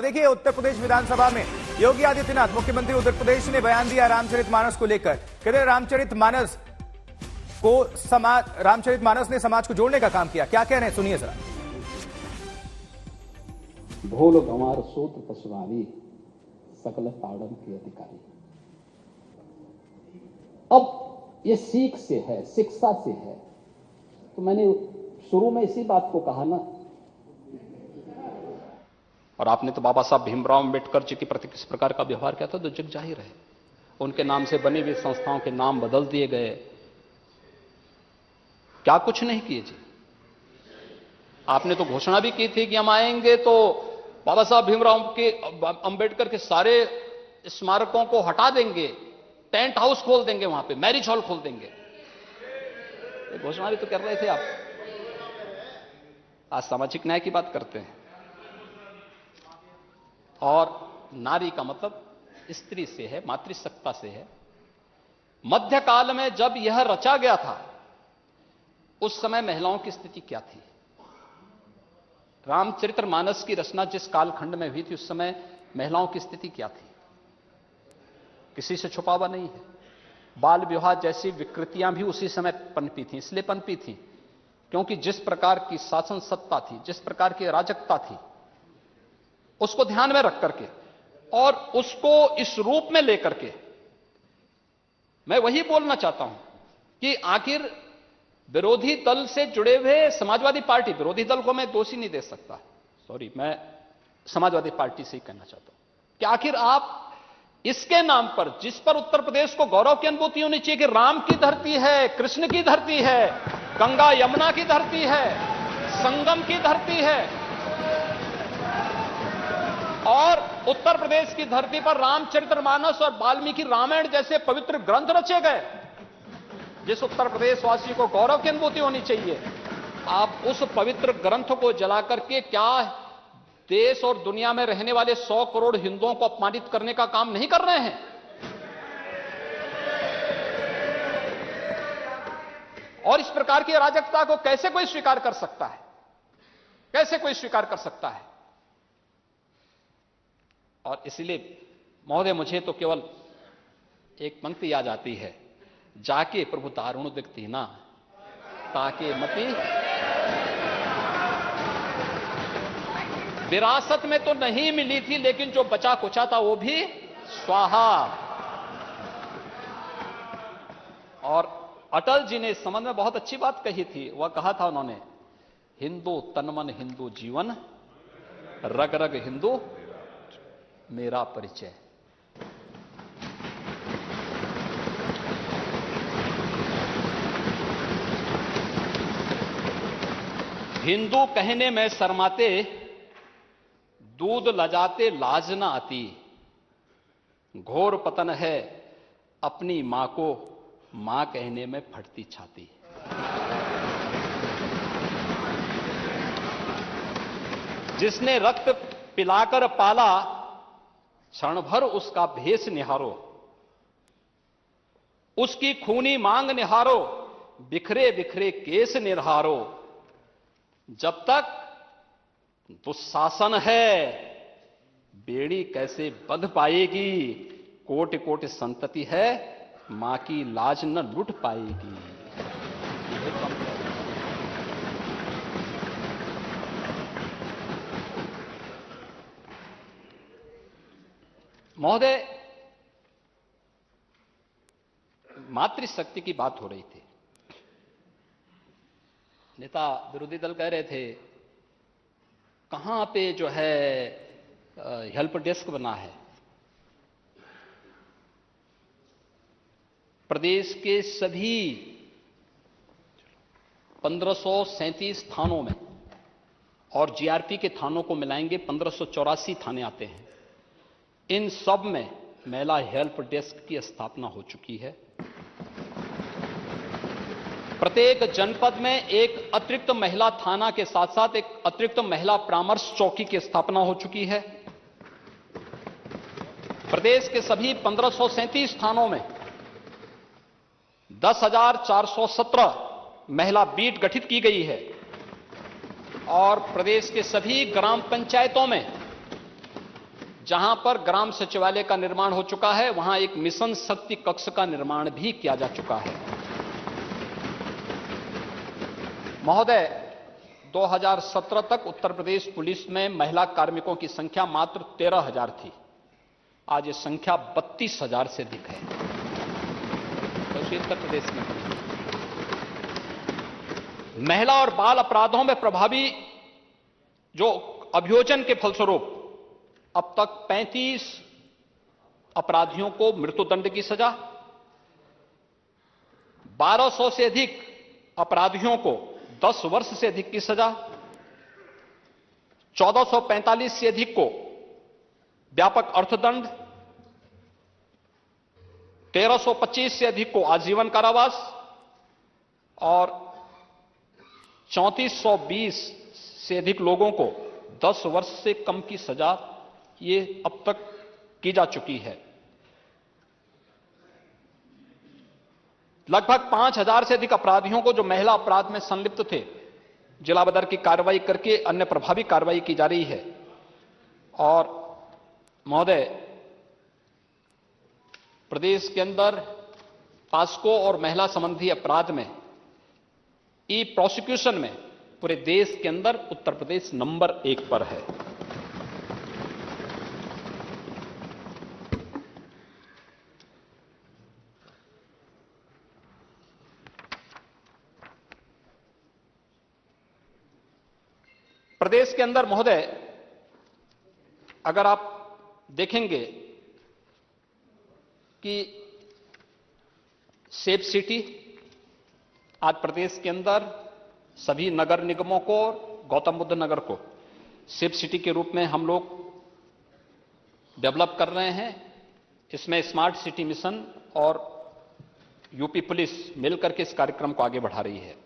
देखिए उत्तर प्रदेश विधानसभा में योगी आदित्यनाथ मुख्यमंत्री उत्तर प्रदेश ने बयान दिया रामचरितमानस को लेकर। कहते हैं रामचरितमानस ने समाज को जोड़ने का काम किया। क्या कह रहे हैं सुनिए जरा। भोल गंवार सूत्र पशुरावी सकल ताड़न के अधिकारी। अब ये सीख से है, शिक्षा से है। तो मैंने शुरू में इसी बात को कहा ना। और आपने तो बाबा साहब भीमराव अंबेडकर जी के प्रति किस प्रकार का व्यवहार किया था तो जग जाहिर है। उनके नाम से बनी हुई संस्थाओं के नाम बदल दिए गए। क्या कुछ नहीं किए जी। आपने तो घोषणा भी की थी कि हम आएंगे तो बाबा साहब भीमराव अंबेडकर के सारे स्मारकों को हटा देंगे, टेंट हाउस खोल देंगे, वहां पे मैरिज हॉल खोल देंगे। घोषणा भी तो कर रहे थे आप। आज सामाजिक न्याय की बात करते हैं। और नारी का मतलब स्त्री से है, मातृसत्ता से है। मध्यकाल में जब यह रचा गया था उस समय महिलाओं की स्थिति क्या थी? रामचरितमानस की रचना जिस कालखंड में हुई थी उस समय महिलाओं की स्थिति क्या थी? किसी से छुपा हुआ नहीं है। बाल विवाह जैसी विकृतियां भी उसी समय पनपी थी। इसलिए पनपी थी क्योंकि जिस प्रकार की शासन सत्ता थी, जिस प्रकार की अराजकता थी, उसको ध्यान में रख करके और उसको इस रूप में लेकर के मैं वही बोलना चाहता हूं कि आखिर विरोधी दल से जुड़े हुए समाजवादी पार्टी, विरोधी दल को मैं दोषी नहीं दे सकता, सॉरी, मैं समाजवादी पार्टी से ही कहना चाहता हूं कि आखिर आप इसके नाम पर, जिस पर उत्तर प्रदेश को गौरव की अनुभूति होनी चाहिए कि राम की धरती है, कृष्ण की धरती है, गंगा यमुना की धरती है, संगम की धरती है, और उत्तर प्रदेश की धरती पर रामचरितमानस और वाल्मीकि रामायण जैसे पवित्र ग्रंथ रचे गए, जिस उत्तर प्रदेश वासी को गौरव की अनुभूति होनी चाहिए, आप उस पवित्र ग्रंथ को जला करके क्या देश और दुनिया में रहने वाले 100 करोड़ हिंदुओं को अपमानित करने का काम नहीं कर रहे हैं? और इस प्रकार की अराजकता को कैसे कोई स्वीकार कर सकता है? कैसे कोई स्वीकार कर सकता है? और इसलिए महोदय मुझे तो केवल एक पंक्ति याद आती है, जाके प्रभु दारुण दिखती ना ताके मती। विरासत में तो नहीं मिली थी लेकिन जो बचा कुचा था वो भी स्वाहा। और अटल जी ने इस संबंध में बहुत अच्छी बात कही थी। वह कहा था उन्होंने, हिंदू तनमन हिंदू जीवन, रग रग हिंदू मेरा परिचय। हिंदू कहने में शर्माते, दूध लजाते लाज न आती, घोर पतन है अपनी मां को मां कहने में फटती छाती। जिसने रक्त पिलाकर पाला, क्षण भर उसका भेष निहारो, उसकी खूनी मांग निहारो, बिखरे बिखरे केस निहारो। जब तक दुशासन है बेड़ी कैसे बंध पाएगी, कोटि कोटि संतति है मां की लाज न लुट पाएगी। महोदय, मातृशक्ति की बात हो रही थी। नेता विरोधी दल कह रहे थे कहां पे जो है हेल्प डेस्क बना है। प्रदेश के सभी 1537 थानों में और जीआरपी के थानों को मिलाएंगे 1584 थाने आते हैं। इन सब में महिला हेल्प डेस्क की स्थापना हो चुकी है। प्रत्येक जनपद में एक अतिरिक्त महिला थाना के साथ साथ एक अतिरिक्त महिला परामर्श चौकी की स्थापना हो चुकी है। प्रदेश के सभी 1537 थानों में 10,417 महिला बीट गठित की गई है और प्रदेश के सभी ग्राम पंचायतों में जहां पर ग्राम सचिवालय का निर्माण हो चुका है, वहां एक मिशन शक्ति कक्ष का निर्माण भी किया जा चुका है। महोदय, 2017 तक उत्तर प्रदेश पुलिस में महिला कार्मिकों की संख्या मात्र 13,000 थी। आज ये संख्या 32,000 से अधिक है। तो उत्तर प्रदेश में महिला और बाल अपराधों में प्रभावी जो अभियोजन के फलस्वरूप अब तक 35 अपराधियों को मृत्युदंड की सजा, 1200 से अधिक अपराधियों को 10 वर्ष से अधिक की सजा, 1445 से अधिक को व्यापक अर्थदंड, 1325 से अधिक को आजीवन कारावास और 3420 से अधिक लोगों को 10 वर्ष से कम की सजा ये अब तक की जा चुकी है। लगभग 5,000 से अधिक अपराधियों को जो महिला अपराध में संलिप्त थे, जिला बदर की कार्रवाई करके अन्य प्रभावी कार्रवाई की जा रही है। और महोदय, प्रदेश के अंदर पास्को और महिला संबंधी अपराध में ई प्रोसिक्यूशन में पूरे देश के अंदर उत्तर प्रदेश नंबर 1 पर है। प्रदेश के अंदर महोदय, अगर आप देखेंगे कि सेफ सिटी आज प्रदेश के अंदर सभी नगर निगमों को और गौतम बुद्ध नगर को सेफ सिटी के रूप में हम लोग डेवलप कर रहे हैं। इसमें स्मार्ट सिटी मिशन और यूपी पुलिस मिलकर के इस कार्यक्रम को आगे बढ़ा रही है।